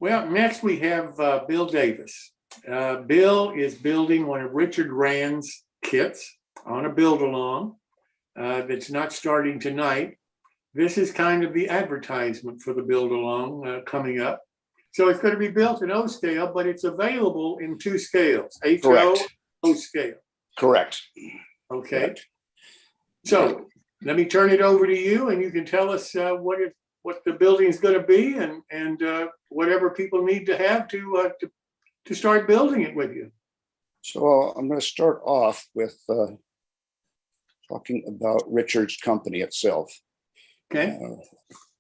Well, next we have Bill Davis. Bill is building one of Richard Rand's kits on a build-along that's not starting tonight. This is kind of the advertisement for the build-along coming up. So it's going to be built in O scale, but it's available in two scales, HO, O scale. Correct. Okay. Correct. So let me turn it over to you, and you can tell us what the building is going to be, and whatever people need to have to start building it with you. So I'm going to start off with talking about Richard's company itself. Okay.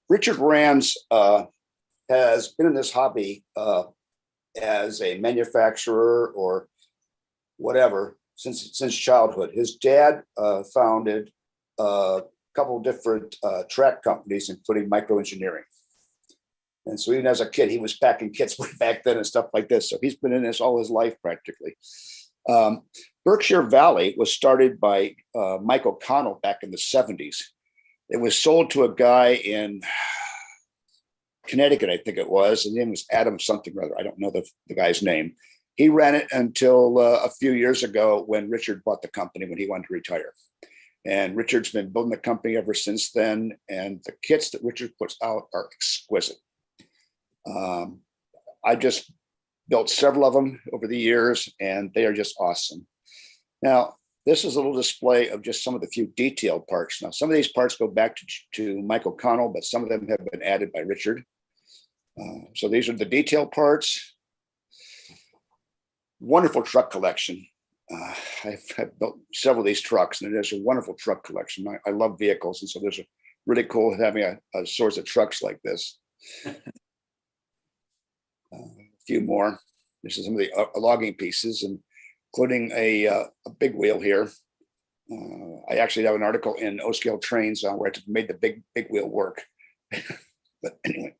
Richard Rand's has been in this hobby as a manufacturer or whatever since childhood. His dad founded a couple of different track companies, including Micro Engineering. And so even as a kid, he was packing kits way back then and stuff like this. So he's been in this all his life practically. Berkshire Valley was started by Mike O'Connell back in the 70s. It was sold to a guy in Connecticut, I think it was. His name was Adam something or other. I don't know the guy's name. He ran it until a few years ago when Richard bought the company when he wanted to retire. And Richard's been building the company ever since then. And the kits that Richard puts out are exquisite. I just built several of them over the years, and they are just awesome. Now, this is a little display of just some of the few detailed parts. Now, some of these parts go back to Mike O'Connell, but some of them have been added by Richard. So these are the detailed parts. Wonderful truck collection. I've built several of these trucks, and there's a wonderful truck collection. I love vehicles, and so there's a really cool having a source of trucks like this. A few more. This is some of the logging pieces, including a big wheel here. I actually have an article in O Scale Trains where I made the big wheel work. But anyway,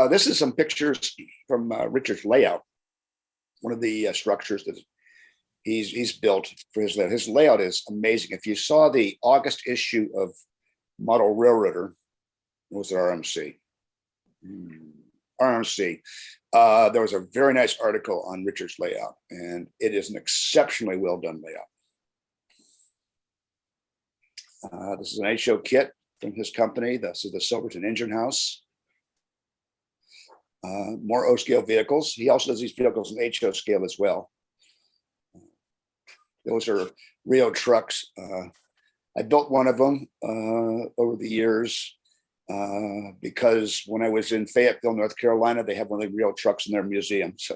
this is some pictures from Richard's layout. One of the structures that he's built for his layout. His layout is amazing. If you saw the August issue of Model Railroader, what was it, RMC? RMC. There was a very nice article on Richard's layout, and it is an exceptionally well done layout. This is an HO kit from his company. This is the Silverton Engine House. More O scale vehicles. He also does these vehicles in HO scale as well. Those are Rio trucks. I built one of them over the years because when I was in Fayetteville, North Carolina, they have one of the Rio trucks in their museum. So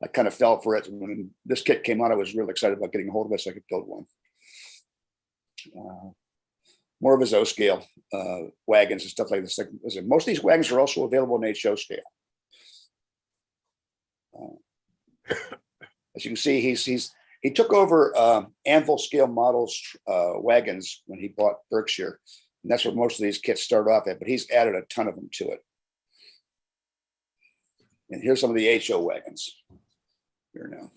I kind of fell for it. When this kit came out, I was really excited about getting a hold of it so I could build one. More of his O scale wagons and stuff like this. Like, listen, most of these wagons are also available in HO scale. As you can see, he took over Anvil scale models wagons when he bought Berkshire, and that's what most of these kits start off at. But he's added a ton of them to it. And here's some of the HO wagons. Here now.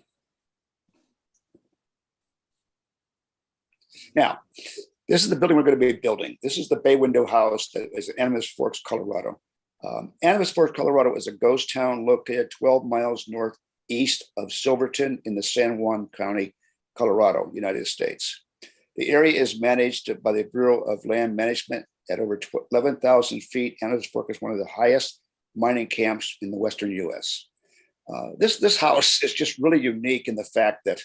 Now, this is the building we're going to be building. This is the bay window house that is in Animas Forks, Colorado. Animas Forks, Colorado is a ghost town located 12 miles northeast of Silverton in the San Juan County, Colorado, United States. The area is managed by the Bureau of Land Management at over 11,000 feet. Animas Forks is one of the highest mining camps in the Western U.S. This house is just really unique in the fact that,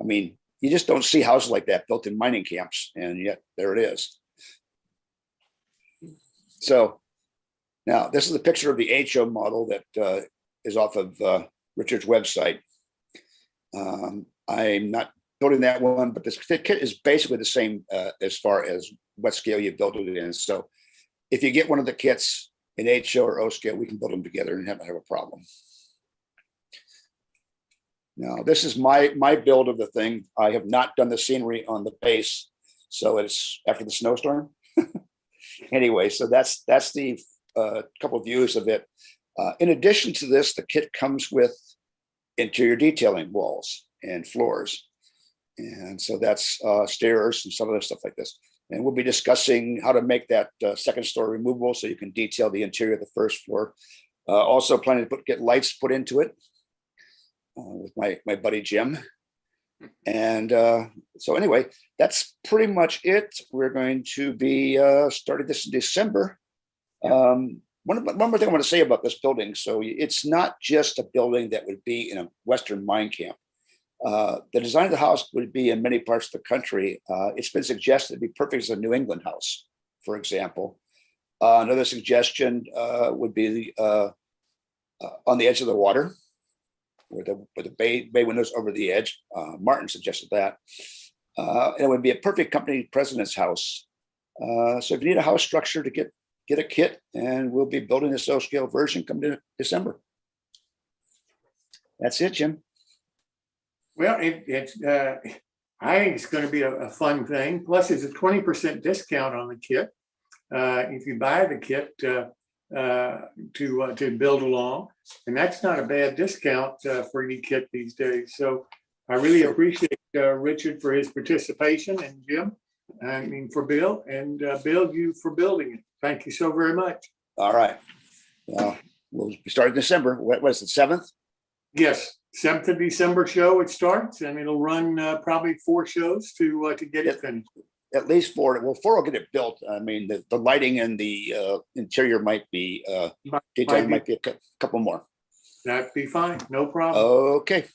I mean, you just don't see houses like that built in mining camps, and yet there it is. So now this is a picture of the HO model that is off of Richard's website. I'm not building that one, but this kit is basically the same as far as what scale you build it in. So if you get one of the kits in HO or O scale, we can build them together and not have a problem. Now, this is my build of the thing. I have not done the scenery on the base, so it's after the snowstorm. Anyway, so that's the couple of views of it. In addition to this, the kit comes with interior detailing walls and floors. And so that's stairs and some other stuff like this. And we'll be discussing how to make that second story removable so you can detail the interior of the first floor. Also planning to get lights put into it with my buddy Jim. And so anyway, that's pretty much it. We're going to be starting this in December. One more thing I want to say about this building. So it's not just a building that would be in a Western mine camp. The design of the house would be in many parts of the country. It's been suggested to be perfect as a New England house, for example. Another suggestion would be on the edge of the water, with the bay windows over the edge. Martin suggested that. And it would be a perfect company president's house. So if you need a house structure to get a kit, and we'll be building the social scale version come to December. That's it, Jim. Well, I think it's going to be a fun thing. Plus, there's a 20% discount on the kit if you buy the kit to build along, and that's not a bad discount for any kit these days. So I really appreciate Richard for his participation, and Jim, I mean for Bill, and Bill, you for building it. Thank you so very much. All right. We'll start in December. What is it, 7th? Yes, 7th of December show it starts, and it'll run probably 4 shows to get it finished. At least 4. Well, 4 will get it built. I mean, the lighting and the interior might be detailed, might be a couple more. That'd be fine. No problem. Okay.